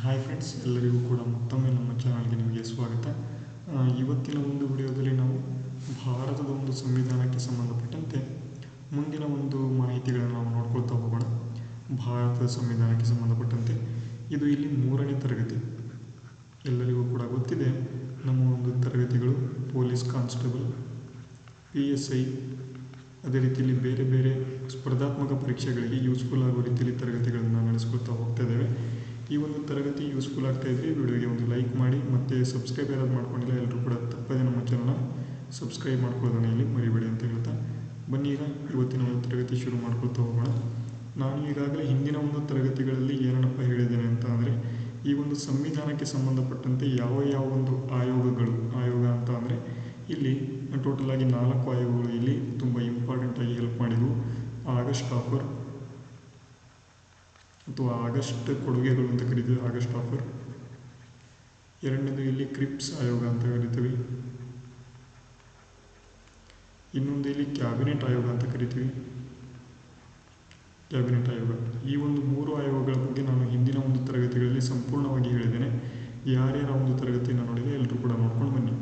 Hi friends, ಎಲ್ಲರಿಗೂ ಕೂಡ ಮತ್ತೊಮ್ಮೆ ನಮ್ಮ ಚಾನಲ್ಗೆ ನಿಮಗೆ ಸ್ವಾಗತ. ಇವತ್ತಿನ ಒಂದು ವಿಡಿಯೋದಲ್ಲಿ ನಾವು ಭಾರತದ ಒಂದು ಸಂವಿಧಾನಕ್ಕೆ ಸಂಬಂಧಪಟ್ಟಂತೆ ಮುಂದಿನ ಒಂದು ಮಾಹಿತಿಗಳನ್ನು ನಾವು ನೋಡ್ಕೊಳ್ತಾ ಹೋಗೋಣ. ಭಾರತದ ಸಂವಿಧಾನಕ್ಕೆ ಸಂಬಂಧಪಟ್ಟಂತೆ ಇದು ಇಲ್ಲಿ 3ನೇ ತರಗತಿ. ಎಲ್ಲರಿಗೂ ಕೂಡ ಗೊತ್ತಿದೆ, ನಮ್ಮ ಒಂದು ತರಗತಿಗಳು ಪೊಲೀಸ್ ಕಾನ್ಸ್ಟೇಬಲ್, PSI, ಅದೇ ರೀತಿಯಲ್ಲಿ ಬೇರೆ ಬೇರೆ ಸ್ಪರ್ಧಾತ್ಮಕ ಪರೀಕ್ಷೆಗಳಿಗೆ ಯೂಸ್ಫುಲ್ ಆಗೋ ರೀತಿಯಲ್ಲಿ ತರಗತಿಗಳನ್ನು ನಡೆಸ್ಕೊಳ್ತಾ ಹೋಗ್ತಾ ಇದ್ದೇವೆ. ಈ ಒಂದು ತರಗತಿ ಯೂಸ್ಫುಲ್ ಆಗ್ತಾ ಇದ್ರೆ ವಿಡಿಯೋಗೆ ಒಂದು ಲೈಕ್ ಮಾಡಿ, ಮತ್ತು ಸಬ್ಸ್ಕ್ರೈಬ್ ಯಾರಾದ್ರು ಮಾಡ್ಕೊಂಡಿಲ್ಲ ಎಲ್ಲರೂ ಕೂಡ ತಪ್ಪದೆ ನಮ್ಮ ಚಾನಲ್ನ ಸಬ್ಸ್ಕ್ರೈಬ್ ಮಾಡ್ಕೊಳ್ಳೋದನ್ನ ಇಲ್ಲಿ ಮರಿಬೇಡಿ ಅಂತ ಹೇಳ್ತಾ ಬನ್ನಿ ಈಗ ಇವತ್ತಿನ ಒಂದು ತರಗತಿ ಶುರು ಮಾಡ್ಕೊಳ್ತಾ ಹೋಗೋಣ. ನಾನು ಈಗಾಗಲೇ ಹಿಂದಿನ ಒಂದು ತರಗತಿಗಳಲ್ಲಿ ಏನಪ್ಪ ಹೇಳಿದ್ದೇನೆ ಅಂತ ಅಂದರೆ, ಈ ಒಂದು ಸಂವಿಧಾನಕ್ಕೆ ಸಂಬಂಧಪಟ್ಟಂತೆ ಯಾವ ಒಂದು ಆಯೋಗ ಅಂತ ಅಂದರೆ ಇಲ್ಲಿ ಟೋಟಲ್ ಆಗಿ 4 ಆಯೋಗಗಳು ಇಲ್ಲಿ ತುಂಬ ಇಂಪಾರ್ಟೆಂಟಾಗಿ ಹೆಲ್ಪ್ ಮಾಡಿದವು. ಆಗಸ್ಟ್ ಆಫರ್ ಅಥವಾ ಆಗಸ್ಟ್ ಕೊಡುಗೆಗಳು ಅಂತ ಕರಿತೀವಿ, ಆಗಸ್ಟ್ ಆಫರ್. ಎರಡನೇದು ಇಲ್ಲಿ ಕ್ರಿಪ್ಸ್ ಆಯೋಗ ಅಂತ ಕರಿತೀವಿ. ಇನ್ನೊಂದು ಇಲ್ಲಿ ಕ್ಯಾಬಿನೆಟ್ ಆಯೋಗ ಅಂತ ಕರಿತೀವಿ, ಕ್ಯಾಬಿನೆಟ್ ಆಯೋಗ. ಈ ಒಂದು 3 ಆಯೋಗಗಳ ಬಗ್ಗೆ ನಾನು ಹಿಂದಿನ ಒಂದು ತರಗತಿಗಳಲ್ಲಿ ಸಂಪೂರ್ಣವಾಗಿ ಹೇಳಿದ್ದೇನೆ. ಯಾರ್ಯಾರ ಒಂದು ತರಗತಿಯನ್ನು ನೋಡಿದರೆ ಎಲ್ಲರೂ ಕೂಡ ನೋಡ್ಕೊಂಡು ಬನ್ನಿ.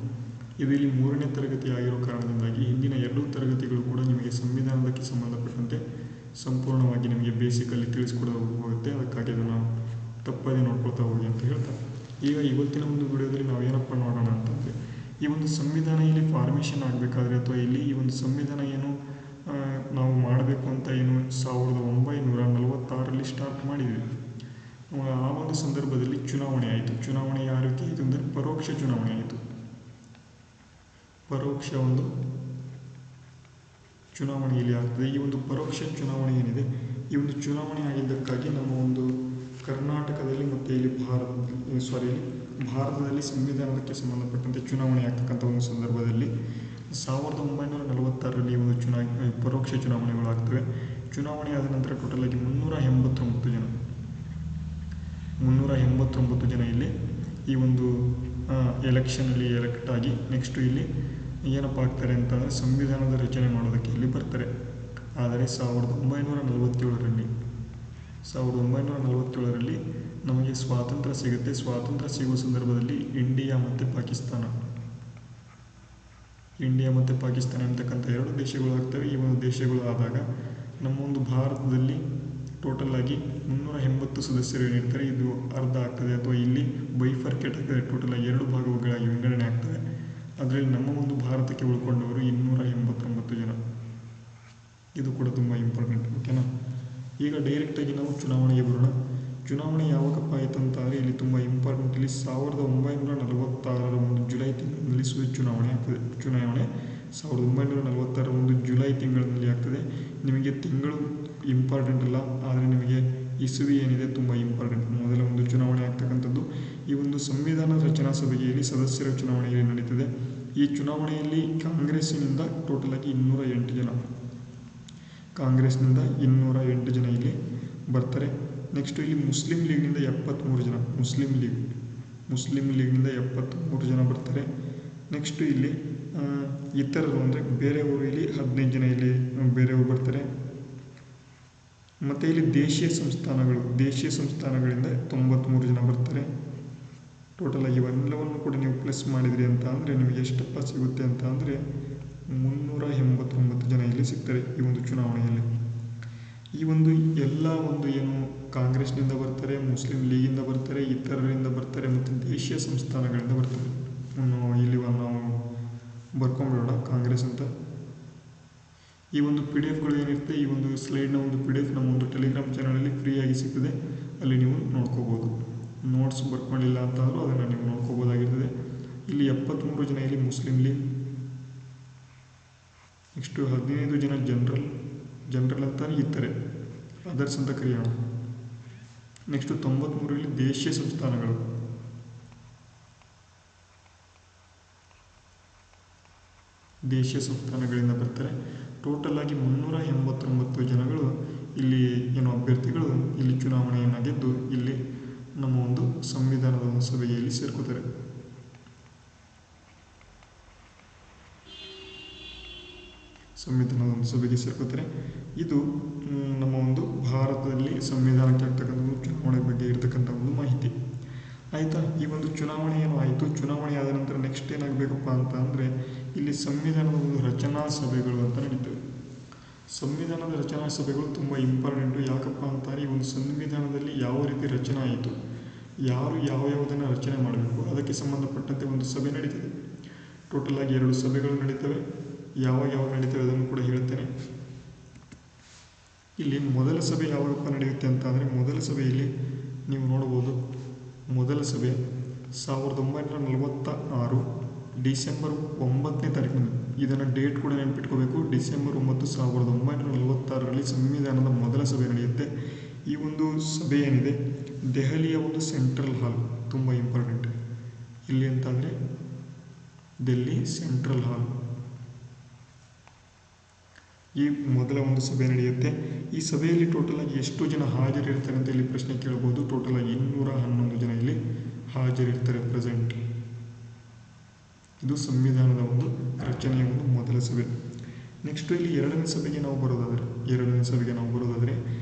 ಇದು ಇಲ್ಲಿ 3ನೇ ತರಗತಿ ಆಗಿರೋ ಕಾರಣದಿಂದಾಗಿ ಹಿಂದಿನ 2 ತರಗತಿಗಳು ಕೂಡ ನಿಮಗೆ ಸಂವಿಧಾನಕ್ಕೆ ಸಂಬಂಧಪಟ್ಟಂತೆ ಸಂಪೂರ್ಣವಾಗಿ ನಿಮಗೆ ಬೇಸಿಕಲ್ಲಿ ತಿಳಿಸ್ಕೊಡೋಗುತ್ತೆ. ಅದಕ್ಕಾಗಿ ಅದನ್ನು ತಪ್ಪದೇ ನೋಡ್ಕೊಳ್ತಾ ಹೋಗಿ ಅಂತ ಹೇಳ್ತಾ ಈಗ ಇವತ್ತಿನ ಒಂದು ವಿಡಿಯೋದಲ್ಲಿ ನಾವು ಏನಪ್ಪ ನೋಡೋಣ ಅಂತಂದರೆ, ಈ ಒಂದು ಸಂವಿಧಾನ ಇಲ್ಲಿ ಫಾರ್ಮೇಷನ್ ಆಗಬೇಕಾದ್ರೆ ಅಥವಾ ಇಲ್ಲಿ ಈ ಒಂದು ಸಂವಿಧಾನ ಏನು ನಾವು ಮಾಡಬೇಕು ಅಂತ ಏನು 1946ರಲ್ಲಿ ಸ್ಟಾರ್ಟ್ ಮಾಡಿದ್ವಿ. ಆ ಒಂದು ಸಂದರ್ಭದಲ್ಲಿ ಚುನಾವಣೆ ಆಯಿತು. ಚುನಾವಣೆ ಯಾವ ರೀತಿ ಆಯಿತು ಅಂದರೆ ಪರೋಕ್ಷ ಚುನಾವಣೆ ಆಯಿತು. ಪರೋಕ್ಷ ಒಂದು ಚುನಾವಣೆ ಇಲ್ಲಿ ಆಗ್ತದೆ. ಈ ಒಂದು ಪರೋಕ್ಷ ಚುನಾವಣೆ ಏನಿದೆ, ಈ ಒಂದು ಚುನಾವಣೆ ಆಗಿದ್ದಕ್ಕಾಗಿ ನಮ್ಮ ಒಂದು ಕರ್ನಾಟಕದಲ್ಲಿ ಮತ್ತು ಇಲ್ಲಿ ಭಾರತದಲ್ಲಿ ಸಂವಿಧಾನಕ್ಕೆ ಸಂಬಂಧಪಟ್ಟಂತೆ ಚುನಾವಣೆ ಆಗ್ತಕ್ಕಂಥ ಒಂದು ಸಂದರ್ಭದಲ್ಲಿ 1946ರಲ್ಲಿ ಈ ಒಂದು ಪರೋಕ್ಷ ಚುನಾವಣೆಗಳು ಆಗ್ತವೆ. ಚುನಾವಣೆ ಆದ ನಂತರ ಟೋಟಲ್ ಆಗಿ 389 ಜನ ಇಲ್ಲಿ ಈ ಒಂದು ಎಲೆಕ್ಷನಲ್ಲಿ ಎಲೆಕ್ಟ್ ಆಗಿ ನೆಕ್ಸ್ಟ್ ಇಲ್ಲಿ ಏನಪ್ಪ ಆಗ್ತಾರೆ ಅಂತಂದರೆ ಸಂವಿಧಾನದ ರಚನೆ ಮಾಡೋದಕ್ಕೆ ಇಲ್ಲಿ ಬರ್ತಾರೆ. ಆದರೆ 1947ರಲ್ಲಿ ನಮಗೆ ಸ್ವಾತಂತ್ರ್ಯ ಸಿಗುತ್ತೆ. ಸ್ವಾತಂತ್ರ್ಯ ಸಿಗುವ ಸಂದರ್ಭದಲ್ಲಿ ಇಂಡಿಯಾ ಮತ್ತು ಪಾಕಿಸ್ತಾನ ಅಂತಕ್ಕಂಥ 2 ದೇಶಗಳು ಆಗ್ತವೆ. ಈ ಒಂದು ದೇಶಗಳು ಆದಾಗ ನಮ್ಮ ಒಂದು ಭಾರತದಲ್ಲಿ ಟೋಟಲ್ ಆಗಿ 380 ಸದಸ್ಯರು ಏನಿರ್ತಾರೆ, ಇದು ಅರ್ಧ ಆಗ್ತದೆ ಅಥವಾ ಇಲ್ಲಿ ಬೈಫರ್ಕೇಟ್ ಆಗ್ತದೆ. ಟೋಟಲ್ ಆಗಿ 2 ಭಾಗಗಳಾಗಿ ವಿಂಗಡಣೆ ಆಗ್ತವೆ. ಅದರಲ್ಲಿ ನಮ್ಮ ಒಂದು ಭಾರತಕ್ಕೆ ಉಳ್ಕೊಂಡವರು 289 ಜನ. ಇದು ಕೂಡ ತುಂಬ ಇಂಪಾರ್ಟೆಂಟ್, ಓಕೆನಾ. ಈಗ ಡೈರೆಕ್ಟಾಗಿ ನಾವು ಚುನಾವಣೆಗೆ ಬರೋಣ. ಚುನಾವಣೆ ಯಾವಾಗಪ್ಪ ಆಯಿತು ಅಂತ ಅಂದರೆ ಇಲ್ಲಿ ತುಂಬ ಇಂಪಾರ್ಟೆಂಟ್. ಇಲ್ಲಿ 1946ರ ಒಂದು ಜುಲೈ ತಿಂಗಳಿನಲ್ಲಿ ಚುನಾವಣೆ ಆಗ್ತದೆ. ಚುನಾವಣೆ 1946ರ ಒಂದು ಜುಲೈ ತಿಂಗಳಿನಲ್ಲಿ ಆಗ್ತದೆ. ನಿಮಗೆ ತಿಂಗಳು ಇಂಪಾರ್ಟೆಂಟ್ ಅಲ್ಲ, ಆದರೆ ನಿಮಗೆ ಇಸುವಿ ಏನಿದೆ ತುಂಬ ಇಂಪಾರ್ಟೆಂಟ್. ಮೊದಲ ಒಂದು ಚುನಾವಣೆ ಆಗ್ತಕ್ಕಂಥದ್ದು ಈ ಒಂದು ಸಂವಿಧಾನ ರಚನಾ ಸಭೆಯಲ್ಲಿ ಸದಸ್ಯರ ಚುನಾವಣೆಯಲ್ಲಿ ನಡೀತದೆ. ಈ ಚುನಾವಣೆಯಲ್ಲಿ ಕಾಂಗ್ರೆಸ್ಸಿನಿಂದ ಟೋಟಲ್ ಆಗಿ 208 ಜನ, ಕಾಂಗ್ರೆಸ್ನಿಂದ 208 ಜನ ಇಲ್ಲಿ ಬರ್ತಾರೆ. ನೆಕ್ಸ್ಟ್ ಇಲ್ಲಿ ಮುಸ್ಲಿಂ ಲೀಗ್ನಿಂದ 73 ಜನ, ಮುಸ್ಲಿಂ ಲೀಗ್ನಿಂದ 73 ಜನ ಬರ್ತಾರೆ. ನೆಕ್ಸ್ಟ್ ಇಲ್ಲಿ ಇತರರು ಅಂದರೆ ಬೇರೆಯವರು ಇಲ್ಲಿ 15 ಜನ ಇಲ್ಲಿ ಬೇರೆಯವರು ಬರ್ತಾರೆ. ಮತ್ತು ಇಲ್ಲಿ ದೇಶೀಯ ಸಂಸ್ಥಾನಗಳಿಂದ 93 ಜನ ಬರ್ತಾರೆ. ಟೋಟಲ್ ಆಗಿ ಇವೆಲ್ಲವನ್ನು ಕೂಡ ನೀವು ಪ್ಲಸ್ ಮಾಡಿದ್ರಿ ಅಂತ ಅಂದರೆ ನಿಮಗೆ ಎಷ್ಟಪ್ಪ ಸಿಗುತ್ತೆ ಅಂತ ಅಂದರೆ 389 ಜನ ಇಲ್ಲಿ ಸಿಗ್ತಾರೆ ಈ ಒಂದು ಚುನಾವಣೆಯಲ್ಲಿ. ಈ ಒಂದು ಎಲ್ಲ ಒಂದು ಏನು ಕಾಂಗ್ರೆಸ್ನಿಂದ ಬರ್ತಾರೆ, ಮುಸ್ಲಿಂ ಲೀಗಿಂದ ಬರ್ತಾರೆ, ಇತರರಿಂದ ಬರ್ತಾರೆ ಮತ್ತು ದೇಶೀಯ ಸಂಸ್ಥಾನಗಳಿಂದ ಬರ್ತಾರೆ. ಇಲ್ಲಿ ನಾವು ಬರ್ಕೊಂಡ್ಬಿಡೋಣ ಕಾಂಗ್ರೆಸ್ ಅಂತ. ಈ ಒಂದು PDF ಏನಿರುತ್ತೆ, ಈ ಒಂದು ಸ್ಲೈಡ್ನ ಒಂದು PDF ನಮ್ಮ ಒಂದು ಟೆಲಿಗ್ರಾಮ್ ಚಾನಲಲ್ಲಿ ಫ್ರೀಯಾಗಿ ಸಿಗ್ತದೆ. ಅಲ್ಲಿ ನೀವು ನೋಡ್ಕೋಬೋದು. ನೋಟ್ಸ್ ಬರ್ಕೊಳ್ಳಿಲ್ಲ ಅಂತಂದರೂ ಅದನ್ನು ನೀವು ನೋಡ್ಕೋಬೋದಾಗಿರ್ತದೆ. ಇಲ್ಲಿ 73 ಜನ ಇಲ್ಲಿ ಮುಸ್ಲಿಂ ಲೀಗ್, ನೆಕ್ಸ್ಟು 15 ಜನ ಜನರಲ್ ಅಂತ ಇರ್ತಾರೆ, ಅದರ್ಸ್ ಅಂತ ಕರೆಯೋಣ. ನೆಕ್ಸ್ಟು 93 ಇಲ್ಲಿ ದೇಶೀಯ ಸಂಸ್ಥಾನಗಳಿಂದ ಬರ್ತಾರೆ. ಟೋಟಲ್ ಆಗಿ 389 ಜನಗಳು ಇಲ್ಲಿ ಏನು ಅಭ್ಯರ್ಥಿಗಳು ಇಲ್ಲಿ ಚುನಾವಣೆಯನ್ನು ಗೆದ್ದು ಇಲ್ಲಿ ನಮ್ಮ ಒಂದು ಸಂವಿಧಾನದ ಒಂದು ಸಭೆಯಲ್ಲಿ ಸೇರ್ಕೋತಾರೆ. ಸಂವಿಧಾನದ ಒಂದು ಸಭೆಗೆ ಸೇರ್ಕೋತಾರೆ. ಇದು ನಮ್ಮ ಒಂದು ಭಾರತದಲ್ಲಿ ಸಂವಿಧಾನಕ್ಕೆ ಆಗ್ತಕ್ಕಂಥ ಒಂದು ಚುನಾವಣೆ ಬಗ್ಗೆ ಇರತಕ್ಕಂಥ ಒಂದು ಮಾಹಿತಿ. ಆಯಿತಾ. ಈ ಒಂದು ಚುನಾವಣೆ ಏನು ಆಯಿತು, ಚುನಾವಣೆ ಆದ ನಂತರ ನೆಕ್ಸ್ಟ್ ಏನಾಗಬೇಕಪ್ಪ ಅಂತ ಅಂದರೆ ಇಲ್ಲಿ ಸಂವಿಧಾನದ ಒಂದು ರಚನಾ ಸಭೆಗಳು ಅಂತ ನಡೀತವೆ. ಸಂವಿಧಾನದ ರಚನಾ ಸಭೆಗಳು ತುಂಬ ಇಂಪಾರ್ಟೆಂಟು. ಯಾಕಪ್ಪ ಅಂತಾರೆ ಈ ಒಂದು ಸಂವಿಧಾನದಲ್ಲಿ ಯಾವ ರೀತಿ ರಚನೆ ಆಯಿತು, ಯಾರು ಯಾವುದನ್ನು ರಚನೆ ಮಾಡಬೇಕು ಅದಕ್ಕೆ ಸಂಬಂಧಪಟ್ಟಂತೆ ಒಂದು ಸಭೆ ನಡೀತದೆ. ಟೋಟಲ್ ಆಗಿ 2 ಸಭೆಗಳು ನಡೀತವೆ. ಯಾವಾಗ ನಡೀತವೆ ಅದನ್ನು ಕೂಡ ಹೇಳ್ತೇನೆ. ಇಲ್ಲಿ ಮೊದಲ ಸಭೆ ಯಾವಾಗಪ್ಪ ನಡೆಯುತ್ತೆ ಅಂತ ಅಂದರೆ ಮೊದಲ ಸಭೆಯಲ್ಲಿ ನೀವು ನೋಡ್ಬೋದು. ಮೊದಲ ಸಭೆ 1946 ಡಿಸೆಂಬರ್ 9ನೇ ತಾರೀಕು. ಇದನ್ನು ಡೇಟ್ ಕೂಡ ನೆನಪಿಟ್ಕೋಬೇಕು. ಡಿಸೆಂಬರ್ 9, 1946ರಲ್ಲಿ ಸಂವಿಧಾನದ ಮೊದಲ ಸಭೆ ನಡೆಯುತ್ತೆ. ಈ ಒಂದು ಸಭೆ ಏನಿದೆ ದೆಹಲಿಯ ಒಂದು ಸೆಂಟ್ರಲ್ ಹಾಲ್, ತುಂಬ ಇಂಪಾರ್ಟೆಂಟ್. ಇಲ್ಲಿ ಅಂತಂದರೆ ಡೆಲ್ಲಿ ಸೆಂಟ್ರಲ್ ಹಾಲ್. ಈ ಮೊದಲ ಒಂದು ಸಭೆ ನಡೆಯುತ್ತೆ. ಈ ಸಭೆಯಲ್ಲಿ ಟೋಟಲ್ ಆಗಿ ಎಷ್ಟು ಜನ ಹಾಜರಿರ್ತಾರೆ ಅಂತ ಇಲ್ಲಿ ಪ್ರಶ್ನೆ ಕೇಳಬಹುದು. ಟೋಟಲ್ ಆಗಿ 211 ಜನ ಇಲ್ಲಿ ಹಾಜರಿರ್ತಾರೆ ಪ್ರೆಸೆಂಟ್. ಇದು ಸಂವಿಧಾನದ ಒಂದು ರಚನೆಯ ಒಂದು ಮೊದಲ ಸಭೆ. ನೆಕ್ಸ್ಟ್ ಇಲ್ಲಿ ಎರಡನೇ ಸಭೆಗೆ ನಾವು ಬರೋದಾದರೆ ಎರಡನೇ ಸಭೆ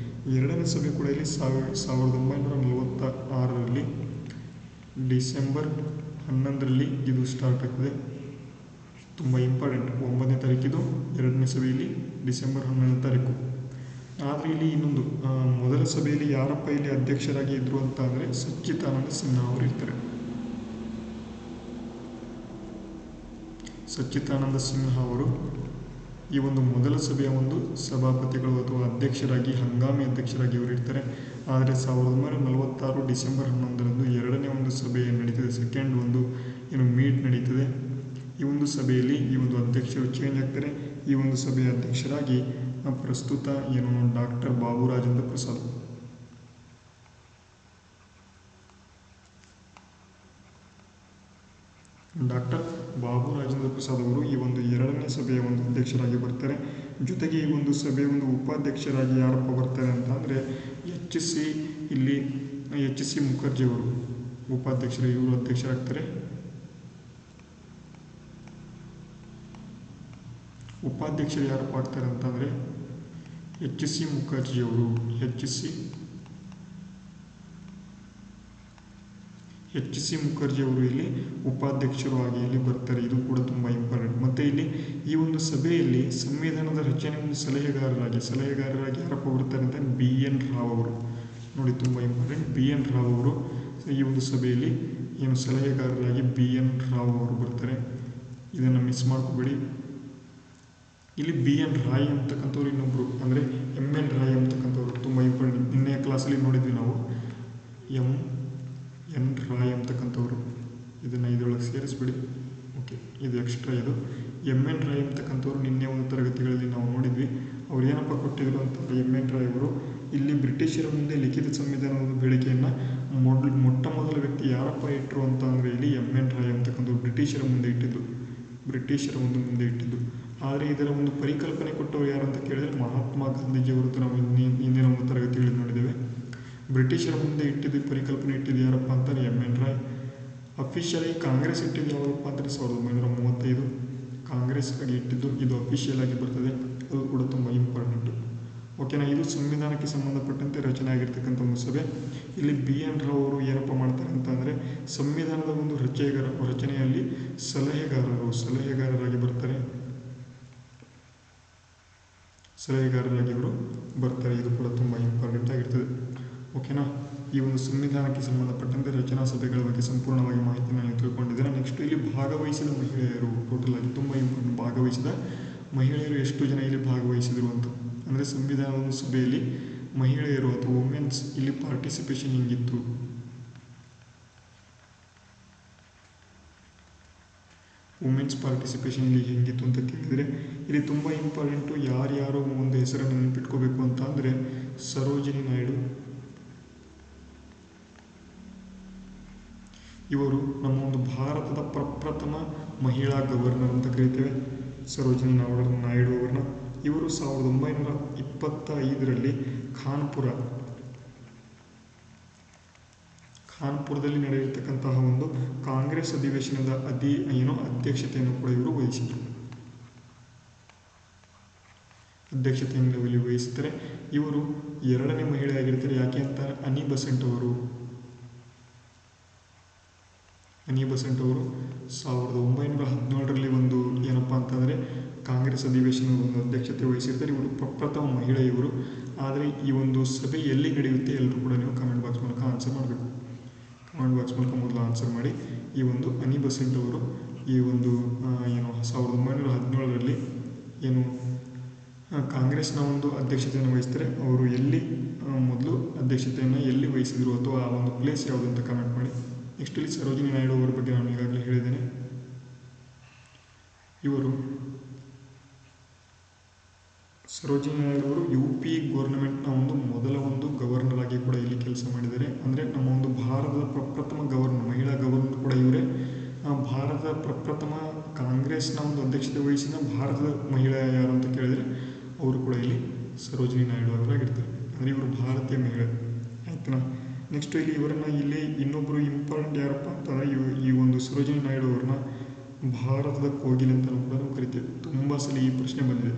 ಕೂಡ ಇಲ್ಲಿ 1946ರಲ್ಲಿ ಡಿಸೆಂಬರ್ 11ರಲ್ಲಿ ಇದು ಸ್ಟಾರ್ಟ್ ಆಗ್ತದೆ. ತುಂಬ ಇಂಪಾರ್ಟೆಂಟ್. 9ನೇ ತಾರೀಕಿದು ಎರಡನೇ ಸಭೆಯಲ್ಲಿ ಡಿಸೆಂಬರ್ 11ನೇ ತಾರೀಕು. ಆದರೆ ಇಲ್ಲಿ ಇನ್ನೊಂದು ಮೊದಲ ಸಭೆಯಲ್ಲಿ ಯಾರಪ್ಪ ಇಲ್ಲಿ ಅಧ್ಯಕ್ಷರಾಗಿ ಇದ್ರು ಅಂತ ಅಂದರೆ ಸಚ್ಚಿದಾನಂದ ಸಿನ್ಹಾ ಅವರು ಇರ್ತಾರೆ. ಸಚ್ಚಿದಾನಂದ ಸಿನ್ಹಾ ಅವರು ಈ ಒಂದು ಮೊದಲ ಸಭೆಯ ಒಂದು ಸಭಾಪತಿಗಳು ಅಥವಾ ಅಧ್ಯಕ್ಷರಾಗಿ, ಹಂಗಾಮಿ ಅಧ್ಯಕ್ಷರಾಗಿ ಅವರು ಇರ್ತಾರೆ. ಆದರೆ 1946 ಡಿಸೆಂಬರ್ 11ರಂದು ಎರಡನೇ ಒಂದು ಸಭೆ ನಡೀತದೆ. ಸೆಕೆಂಡ್ ಒಂದು ಮೀಟ್ ನಡೀತದೆ. ಈ ಒಂದು ಸಭೆಯಲ್ಲಿ ಈ ಒಂದು ಅಧ್ಯಕ್ಷರು ಚೇಂಜ್ ಆಗ್ತಾರೆ. ಈ ಒಂದು ಸಭೆಯ ಅಧ್ಯಕ್ಷರಾಗಿ ಪ್ರಸ್ತುತ ಡಾಕ್ಟರ್ ಬಾಬು ರಾಜೇಂದ್ರ ಪ್ರಸಾದ್. ಡಾಕ್ಟರ್ ಬಾಬು ರಾಜೇಂದ್ರ ಪ್ರಸಾದ್ ಅವರು ಈ ಒಂದು ಎರಡನೇ ಸಭೆಯ ಒಂದು ಅಧ್ಯಕ್ಷರಾಗಿ ಬರ್ತಾರೆ. ಜೊತೆಗೆ ಈ ಒಂದು ಸಭೆಯ ಒಂದು ಉಪಾಧ್ಯಕ್ಷರಾಗಿ ಯಾರಪ್ಪ ಬರ್ತಾರೆ ಅಂತ ಅಂದರೆ ಎಚ್ ಸಿ ಮುಖರ್ಜಿ ಅವರು ಉಪಾಧ್ಯಕ್ಷರು, ಇವರು ಅಧ್ಯಕ್ಷರಾಗ್ತಾರೆ. ಉಪಾಧ್ಯಕ್ಷರು ಯಾರಪ್ಪ ಆಗ್ತಾರೆ ಅಂತಂದರೆ ಎಚ್ ಸಿ ಮುಖರ್ಜಿ ಅವರು. ಎಚ್ ಸಿ ಮುಖರ್ಜಿ ಅವರು ಇಲ್ಲಿ ಉಪಾಧ್ಯಕ್ಷರು ಆಗಿ ಇಲ್ಲಿ ಬರ್ತಾರೆ. ಇದು ಕೂಡ ತುಂಬ ಇಂಪಾರ್ಟೆಂಟ್. ಮತ್ತು ಇಲ್ಲಿ ಈ ಒಂದು ಸಭೆಯಲ್ಲಿ ಸಂವಿಧಾನದ ರಚನೆ ಒಂದು ಸಲಹೆಗಾರರಾಗಿ ಯಾರಪ್ಪ ಬರ್ತಾರೆ ಅಂತ BN ರಾವ್ ಅವರು. ನೋಡಿ, ತುಂಬ ಇಂಪಾರ್ಟೆಂಟ್. BN ರಾವ್ ಅವರು ಈ ಒಂದು ಸಭೆಯಲ್ಲಿ ಸಲಹೆಗಾರರಾಗಿ BN ರಾವ್ ಅವರು ಬರ್ತಾರೆ. ಇದನ್ನು ಮಿಸ್ ಮಾಡ್ಕೋಬೇಡಿ. ಇಲ್ಲಿ BN ರಾಯ್ ಅಂತಕ್ಕಂಥವ್ರು ಇನ್ನೊಬ್ಬರು ಅಂದರೆ MN ರಾಯ್ ಅಂತಕ್ಕಂಥವ್ರು ತುಂಬ ಇಂಪಾರ್ಟೆಂಟ್. ನಿನ್ನೆಯ ಕ್ಲಾಸಲ್ಲಿ ನೋಡಿದ್ವಿ ನಾವು MN ರಾಯ್ ಅಂತಕ್ಕಂಥವ್ರು. ಇದನ್ನು ಇದರೊಳಗೆ ಸೇರಿಸ್ಬಿಡಿ. ಓಕೆ, ಇದು ಎಕ್ಸ್ಟ್ರಾ. ಇದು MN ರಾಯ್ ಅಂತಕ್ಕಂಥವ್ರು ನಿನ್ನೆ ಒಂದು ತರಗತಿಗಳಲ್ಲಿ ನಾವು ನೋಡಿದ್ವಿ. ಅವ್ರು ಏನಪ್ಪ ಕೊಟ್ಟಿದ್ರು ಅಂತಂದರೆ MN ರಾಯ್ ಅವರು ಇಲ್ಲಿ ಬ್ರಿಟಿಷರ ಮುಂದೆ ಲಿಖಿತ ಸಂವಿಧಾನದ ಬೇಡಿಕೆಯನ್ನು ಮೊಟ್ಟ ಮೊದಲ ವ್ಯಕ್ತಿ ಯಾರಪ್ಪ ಇಟ್ಟರು ಅಂತ ಅಂದರೆ ಇಲ್ಲಿ MN ರಾಯ್ ಅಂತಕ್ಕಂಥವ್ರು ಬ್ರಿಟಿಷರ ಮುಂದೆ ಇಟ್ಟಿದ್ದು. ಆದರೆ ಇದರ ಒಂದು ಪರಿಕಲ್ಪನೆ ಕೊಟ್ಟವರು ಯಾರು ಅಂತ ಕೇಳಿದರೆ ಮಹಾತ್ಮ ಗಾಂಧೀಜಿಯವರು. ನಾವು ಹಿಂದಿನ ಒಂದು ತರಗತಿಗಳಲ್ಲಿ ನೋಡಿದ್ದೇವೆ. ಬ್ರಿಟಿಷರ ಮುಂದೆ ಪರಿಕಲ್ಪನೆ ಇಟ್ಟಿದ್ದು ಯಾರಪ್ಪ ಅಂತಾರೆ MN ರಾಯ್. ಅಫಿಷಿಯಲ್ ಆಗಿ ಕಾಂಗ್ರೆಸ್ ಇಟ್ಟಿದ್ದು ಯಾವಪ್ಪ ಅಂದರೆ 1935 ಕಾಂಗ್ರೆಸ್ ಆಗಿ ಇಟ್ಟಿದ್ದು. ಇದು ಅಫಿಷಿಯಲ್ ಆಗಿ ಬರ್ತದೆ. ಅದು ಕೂಡ ತುಂಬ ಇಂಪಾರ್ಟೆಂಟು. ಓಕೆನಾ. ಇದು ಸಂವಿಧಾನಕ್ಕೆ ಸಂಬಂಧಪಟ್ಟಂತೆ ರಚನೆ ಆಗಿರ್ತಕ್ಕಂಥ ಒಂದು ಸಭೆ. ಇಲ್ಲಿ BN ರಾವ್ ಅವರು ಏನಪ್ಪ ಮಾಡ್ತಾರೆ ಅಂತ ಅಂದರೆ ಸಂವಿಧಾನದ ಒಂದು ರಚನೆಯಲ್ಲಿ ಸಲಹೆಗಾರರಾಗಿ ಬರ್ತಾರೆ. ಇವರು ಬರ್ತಾರೆ. ಇದು ಕೂಡ ತುಂಬ ಇಂಪಾರ್ಟೆಂಟ್ ಆಗಿರ್ತದೆ. ಓಕೆನಾ. ಈ ಒಂದು ಸಂವಿಧಾನಕ್ಕೆ ಸಂಬಂಧಪಟ್ಟಂತೆ ರಚನಾ ಸಭೆಗಳ ಬಗ್ಗೆ ಸಂಪೂರ್ಣವಾಗಿ ಮಾಹಿತಿಯನ್ನು ನೀವು ತಿಳ್ಕೊಂಡಿದ್ದೀರಾ. ನೆಕ್ಸ್ಟ್ ಇಲ್ಲಿ ಭಾಗವಹಿಸಿದ ಮಹಿಳೆಯರು ಟೋಟಲ್ ಆಗಿ ತುಂಬ ಇಂಪಾರ್ಟೆಂಟ್. ಭಾಗವಹಿಸಿದ ಮಹಿಳೆಯರು ಎಷ್ಟು ಜನ ಇಲ್ಲಿ ಭಾಗವಹಿಸಿದರು ಅಂತ ಅಂದರೆ ಸಂವಿಧಾನದ ಒಂದು ಸಭೆಯಲ್ಲಿ ಮಹಿಳೆಯರು ಅಥವಾ ವುಮೆನ್ಸ್ ಇಲ್ಲಿ ಪಾರ್ಟಿಸಿಪೇಷನ್ ಹೆಂಗಿತ್ತು. ವುಮೆನ್ಸ್ ಪಾರ್ಟಿಸಿಪೇಷನ್ ಇಲ್ಲಿ ಹೆಂಗಿತ್ತು ಅಂತ ಕೇಳಿದರೆ ಇಲ್ಲಿ ತುಂಬ ಇಂಪಾರ್ಟೆಂಟು. ಯಾರ್ಯಾರು ಒಂದು ಹೆಸರನ್ನು ನೆನಪಿಟ್ಕೋಬೇಕು ಅಂತ ಅಂದರೆ ಸರೋಜಿನಿ ನಾಯ್ಡು ಇವರು ನಮ್ಮ ಒಂದು ಭಾರತದ ಪ್ರಪ್ರಥಮ ಮಹಿಳಾ ಗವರ್ನರ್ ಅಂತ ಕರಿತೇವೆ. ಸರೋಜಿನಿ ನಾಯ್ಡು ಅವರನ್ನ ಇವರು 1925ರಲ್ಲಿ ಕಾನ್ಪುರದಲ್ಲಿ ನಡೆದಿರ್ತಕ್ಕಂತಹ ಒಂದು ಕಾಂಗ್ರೆಸ್ ಅಧಿವೇಶನದ ಅಧ್ಯಕ್ಷತೆಯನ್ನು ಕೂಡ ಇವರು ವಹಿಸಿದರು. ಅಧ್ಯಕ್ಷತೆಯನ್ನು ಇಲ್ಲಿ ವಹಿಸುತ್ತಾರೆ. ಇವರು 2ನೇ ಮಹಿಳೆ ಆಗಿರ್ತಾರೆ. ಯಾಕೆ ಅಂತ ಅನಿ ಬೆಸೆಂಟ್ ಅವರು 1917ರಲ್ಲಿ ಒಂದು ಏನಪ್ಪ ಅಂತಂದರೆ ಕಾಂಗ್ರೆಸ್ ಅಧಿವೇಶನದ ಒಂದು ಅಧ್ಯಕ್ಷತೆ ವಹಿಸಿರ್ತಾರೆ. ಇವರು ಪ್ರಪ್ರಥಮ ಮಹಿಳೆ ಇವರು. ಆದರೆ ಈ ಒಂದು ಸಭೆ ಎಲ್ಲಿ ನಡೆಯುತ್ತೆ ಎಲ್ಲರೂ ಕೂಡ ನೀವು ಕಮೆಂಟ್ ಬಾಕ್ಸ್ ಮೂಲಕ ಆನ್ಸರ್ ಮಾಡಬೇಕು. ಕಮೆಂಟ್ ಬಾಕ್ಸ್ ಮೂಲಕ ಮೊದಲು ಆನ್ಸರ್ ಮಾಡಿ. ಈ ಒಂದು ಅನಿ ಬೆಸೆಂಟ್ ಅವರು ಈ ಒಂದು 1917ರಲ್ಲಿ ಏನು ಕಾಂಗ್ರೆಸ್ನ ಒಂದು ಅಧ್ಯಕ್ಷತೆಯನ್ನು ವಹಿಸ್ತಾರೆ. ಅವರು ಎಲ್ಲಿ ಮೊದಲು ಅಧ್ಯಕ್ಷತೆಯನ್ನು ಎಲ್ಲಿ ವಹಿಸಿದರು ಅಥವಾ ಆ ಒಂದು ಪ್ಲೇಸ್ ಯಾವುದು ಅಂತ ಕಮೆಂಟ್ ಮಾಡಿ. ನೆಕ್ಸ್ಟ್ ಇಲ್ಲಿ ಸರೋಜಿನಿ ನಾಯ್ಡು ಅವರ ಬಗ್ಗೆ ನಾನು ಈಗಾಗಲೇ ಹೇಳಿದ್ದೇನೆ. ಸರೋಜಿನಿ ನಾಯ್ಡು ಅವರು UP ಗೌರ್ನಮೆಂಟ್ನ ಮೊದಲ ಗವರ್ನರ್ ಆಗಿ ಕೂಡ ಇಲ್ಲಿ ಕೆಲಸ ಮಾಡಿದ್ದಾರೆ. ಅಂದರೆ ನಮ್ಮ ಒಂದು ಭಾರತದ ಪ್ರಪ್ರಥಮ ಗವರ್ನರ್, ಮಹಿಳಾ ಗವರ್ನರ್ ಕೂಡ ಇವರೇ. ಭಾರತದ ಪ್ರಪ್ರಥಮ ಕಾಂಗ್ರೆಸ್ನ ಒಂದು ಅಧ್ಯಕ್ಷತೆ ವಹಿಸಿದ ಭಾರತದ ಮಹಿಳೆ ಯಾರು ಅಂತ ಕೇಳಿದರೆ ಅವರು ಕೂಡ ಇಲ್ಲಿ ಸರೋಜಿನಿ ನಾಯ್ಡು ಅವರಾಗಿರ್ತಾರೆ. ಅಂದರೆ ಇವರು ಭಾರತೀಯ ಮಹಿಳೆ. ಆಯ್ತನಾ. ನೆಕ್ಸ್ಟ್ ಇಲ್ಲಿ ಇವರನ್ನು ಇಲ್ಲಿ ಇನ್ನೊಬ್ಬರು ಇಂಪಾರ್ಟೆಂಟ್ ಯಾರಪ್ಪ ಅಂತಂದರೆ ಈ ಒಂದು ಸರೋಜಿನಿ ನಾಯ್ಡು ಅವ್ರನ್ನ ಭಾರತದ ಕೋಗಿಲೆ ಅಂತಲೂ ಕೂಡ ನಾವು ಕರಿತೇವೆ. ತುಂಬ ಸಲ ಈ ಪ್ರಶ್ನೆ ಬಂದಿದೆ.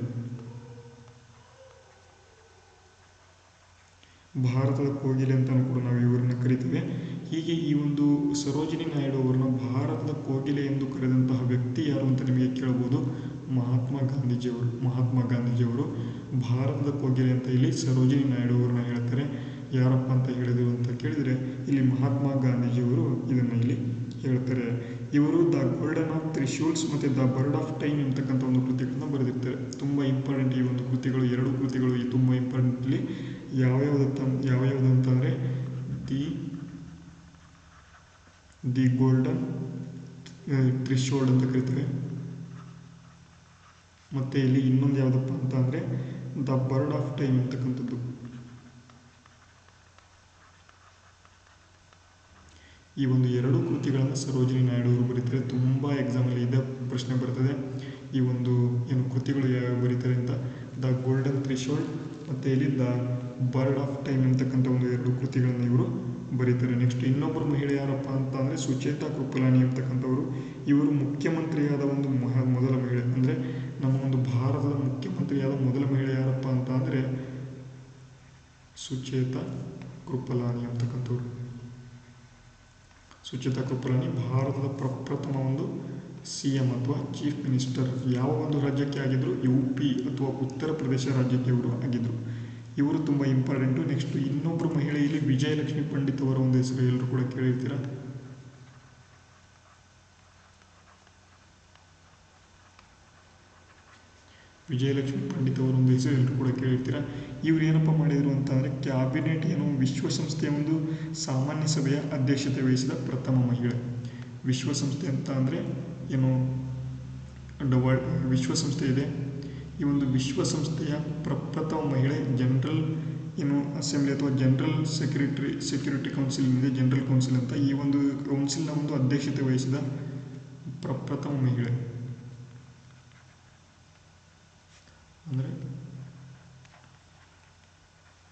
ಭಾರತದ ಕೋಗಿಲೆ ಅಂತಲೂ ಕೂಡ ನಾವು ಇವರನ್ನ ಕರಿತೇವೆ. ಹೀಗೆ ಈ ಒಂದು ಸರೋಜಿನಿ ನಾಯ್ಡು ಅವರನ್ನ ಭಾರತದ ಕೋಗಿಲೆ ಎಂದು ಕರೆದಂತಹ ವ್ಯಕ್ತಿ ಯಾರು ಅಂತ ನಿಮಗೆ ಕೇಳಬಹುದು. ಮಹಾತ್ಮ ಗಾಂಧೀಜಿಯವರು ಭಾರತದ ಕೋಗಿಲೆ ಅಂತ ಇಲ್ಲಿ ಸರೋಜಿನಿ ನಾಯ್ಡು ಅವರನ್ನ ಹೇಳ್ತಾರೆ. ಯಾರಪ್ಪ ಅಂತ ಹೇಳಿದರು ಅಂತ ಕೇಳಿದರೆ ಇಲ್ಲಿ ಮಹಾತ್ಮ ಗಾಂಧೀಜಿಯವರು ಇದನ್ನು ಇಲ್ಲಿ ಹೇಳ್ತಾರೆ. ಇವರು ದ ಗೋಲ್ಡನ್ ಆಫ್ ತ್ರಿಶೂಲ್ಸ್ ಮತ್ತು ದ ಬರ್ಡ್ ಆಫ್ ಟೈಮ್ ಎಂತಕ್ಕಂಥ ಒಂದು ಕೃತಿಗಳನ್ನು ಬರೆದಿರ್ತಾರೆ. ತುಂಬ ಇಂಪಾರ್ಟೆಂಟ್ ಈ ಒಂದು ಕೃತಿಗಳು, 2 ಕೃತಿಗಳು ಈ ತುಂಬ ಇಂಪಾರ್ಟೆಂಟ್. ಇಲ್ಲಿ ಯಾವ್ಯಾವುದು ಅಂತಂದರೆ ದಿ ಗೋಲ್ಡನ್ ತ್ರಿಶೂಲ್ಡ್ ಅಂತ ಕರಿತೇವೆ. ಮತ್ತು ಇಲ್ಲಿ ಇನ್ನೊಂದು ಯಾವುದಪ್ಪ ಅಂತ ಅಂದರೆ ದ ಬರ್ಡ್ ಆಫ್ ಟೈಮ್ ಅಂತಕ್ಕಂಥದ್ದು. ಈ ಒಂದು 2 ಕೃತಿಗಳನ್ನು ಸರೋಜಿನಿ ನಾಯ್ಡು ಅವರು ಬರೀತಾರೆ. ತುಂಬ ಎಕ್ಸಾಮಲ್ಲಿ ಇದೇ ಪ್ರಶ್ನೆ ಬರ್ತದೆ. ಈ ಒಂದು ಏನು ಕೃತಿಗಳು ಯಾವ್ಯಾವ ಬರೀತಾರೆ ಅಂತ. ದ ಗೋಲ್ಡನ್ ತ್ರಿಶೂಲ್ಡ್ ಮತ್ತು ಇಲ್ಲಿ ದ ಬರ್ಡ್ ಆಫ್ ಟೈಮ್ ಅಂತಕ್ಕಂಥ ಒಂದು 2 ಕೃತಿಗಳನ್ನು ಇವರು ಬರೀತಾರೆ. ನೆಕ್ಸ್ಟ್ ಇನ್ನೊಬ್ಬರು ಮಹಿಳೆ ಯಾರಪ್ಪ ಅಂತ ಅಂದರೆ ಸುಚೇತಾ ಕೃಪಲಾನಿ ಅಂತಕ್ಕಂಥವರು. ಇವರು ಮುಖ್ಯಮಂತ್ರಿಯಾದ ಒಂದು ಮೊದಲ ಮಹಿಳೆ. ಅಂದರೆ ನಮ್ಮ ಒಂದು ಭಾರತದ ಮುಖ್ಯಮಂತ್ರಿಯಾದ ಮೊದಲ ಮಹಿಳೆ ಯಾರಪ್ಪ ಅಂತ ಅಂದರೆ ಸುಚೇತಾ ಕೃಪಲಾನಿ ಅಂತಕ್ಕಂಥವ್ರು. ಸುಚೇತಾ ಕೃಪಲಾನಿ ಭಾರತದ ಪ್ರಪ್ರಥಮ ಒಂದು CM ಅಥವಾ ಚೀಫ್ ಮಿನಿಸ್ಟರ್. ಯಾವ ಒಂದು ರಾಜ್ಯಕ್ಕೆ ಆಗಿದ್ರು? UP ಅಥವಾ ಉತ್ತರ ಪ್ರದೇಶ ರಾಜ್ಯಕ್ಕೆ ಇವರು ಆಗಿದ್ರು. ಇವರು ತುಂಬ ಇಂಪಾರ್ಟೆಂಟು. ನೆಕ್ಸ್ಟ್ ಇನ್ನೊಬ್ಬರು ಮಹಿಳೆ ಇಲ್ಲಿ ವಿಜಯಲಕ್ಷ್ಮಿ ಪಂಡಿತ್ ಅವರ ಒಂದು ಹೆಸರು ಎಲ್ಲರೂ ಕೂಡ ಕೇಳಿರ್ತೀರ. ವಿಜಯಲಕ್ಷ್ಮಿ ಪಂಡಿತ್ ಅವರ ಒಂದು ಹೆಸರು ಎಲ್ಲರೂ ಕೂಡ ಕೇಳಿರ್ತೀರ. ಇವರು ಏನಪ್ಪ ಮಾಡಿದರು ಅಂತಂದರೆ ಕ್ಯಾಬಿನೆಟ್ ವಿಶ್ವಸಂಸ್ಥೆಯ ಒಂದು ಸಾಮಾನ್ಯ ಸಭೆಯ ಅಧ್ಯಕ್ಷತೆ ವಹಿಸಿದ ಪ್ರಥಮ ಮಹಿಳೆ. ವಿಶ್ವಸಂಸ್ಥೆ ಅಂತ ಅಂದರೆ ವಿಶ್ವಸಂಸ್ಥೆ ಇದೆ. ಈ ಒಂದು ವಿಶ್ವಸಂಸ್ಥೆಯ ಪ್ರಪ್ರಥಮ ಮಹಿಳೆ ಜನರಲ್ ಅಸೆಂಬ್ಲಿ ಅಥವಾ ಜನರಲ್ ಸೆಕ್ಯೂರಿಟಿ ಕೌನ್ಸಿಲ್ ಇದೆ, ಜನರಲ್ ಕೌನ್ಸಿಲ್ ಅಂತ. ಈ ಒಂದು ಕೌನ್ಸಿಲ್ನ ಒಂದು ಅಧ್ಯಕ್ಷತೆ ವಹಿಸಿದ ಪ್ರಪ್ರಥಮ ಮಹಿಳೆ. ಅಂದರೆ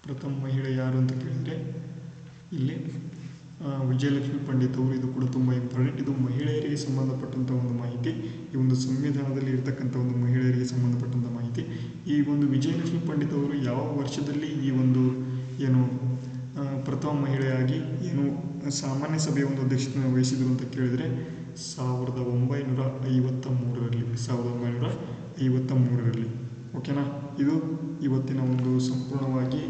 ಪ್ರಥಮ ಮಹಿಳೆ ಯಾರು ಅಂತ ಕೇಳಿದರೆ ಇಲ್ಲಿ ವಿಜಯಲಕ್ಷ್ಮಿ ಪಂಡಿತ್ ಅವರು. ಇದು ಕೂಡ ತುಂಬ ಇಂಪಾರ್ಟೆಂಟ್. ಇದು ಮಹಿಳೆಯರಿಗೆ ಸಂಬಂಧಪಟ್ಟಂಥ ಒಂದು ಮಾಹಿತಿ. ಈ ಒಂದು ಸಂವಿಧಾನದಲ್ಲಿ ಇರ್ತಕ್ಕಂಥ ಒಂದು ಮಹಿಳೆಯರಿಗೆ ಸಂಬಂಧಪಟ್ಟಂಥ ಮಾಹಿತಿ. ಈ ಒಂದು ವಿಜಯಲಕ್ಷ್ಮಿ ಪಂಡಿತ್ ಅವರು ಯಾವ ವರ್ಷದಲ್ಲಿ ಈ ಒಂದು ಪ್ರಥಮ ಮಹಿಳೆಯಾಗಿ ಸಾಮಾನ್ಯ ಸಭೆಯ ಒಂದು ಅಧ್ಯಕ್ಷತೆಯನ್ನು ವಹಿಸಿದರು ಅಂತ ಕೇಳಿದರೆ 1953ರಲ್ಲಿ. ಓಕೆನಾ. ಇದು ಇವತ್ತಿನ ಒಂದು ಸಂಪೂರ್ಣವಾಗಿ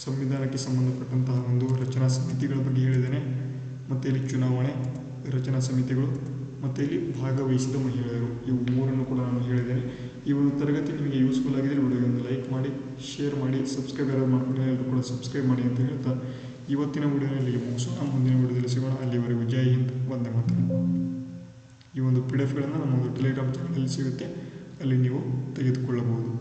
ಸಂವಿಧಾನಕ್ಕೆ ಸಂಬಂಧಪಟ್ಟಂತಹ ಒಂದು ರಚನಾ ಸಮಿತಿಗಳ ಬಗ್ಗೆ ಹೇಳಿದ್ದೇನೆ. ಮತ್ತು ಇಲ್ಲಿ ಚುನಾವಣೆ, ರಚನಾ ಸಮಿತಿಗಳು ಮತ್ತು ಇಲ್ಲಿ ಭಾಗವಹಿಸಿದ ಮಹಿಳೆಯರು, ಇವು 3 ಕೂಡ ನಾನು ಹೇಳಿದ್ದೇನೆ. ಈ ಒಂದು ತರಗತಿ ನಿಮಗೆ ಯೂಸ್ಫುಲ್ ಆಗಿದೆ. ವಿಡಿಯೋಗೆ ಒಂದು ಲೈಕ್ ಮಾಡಿ, ಶೇರ್ ಮಾಡಿ, ಸಬ್ಸ್ಕ್ರೈಬ್ ಯಾರು ಮಾಡ್ಕೊಂಡು ಎಲ್ಲರೂ ಕೂಡ ಸಬ್ಸ್ಕ್ರೈಬ್ ಮಾಡಿ ಅಂತ ಹೇಳ್ತಾ ಇವತ್ತಿನ ವಿಡಿಯೋನಲ್ಲಿ ಮುಗಿಸೋಣ. ಮುಂದಿನ ವಿಡಿಯೋದಲ್ಲಿ ಸಿಗೋಣ. ಅಲ್ಲಿವರೆಗೂ ಜೈ ಹಿಂದ್, ವಂದೇ ಮಾತರಂ. ಈ ಒಂದು PDF ಗಳನ್ನು ನಮ್ಮ ಒಂದು ಟೆಲಿಗ್ರಾಮ್ ಚಾನಲಲ್ಲಿ ಸಿಗುತ್ತೆ, ಅಲ್ಲಿ ನೀವು ತೆಗೆದುಕೊಳ್ಳಬಹುದು.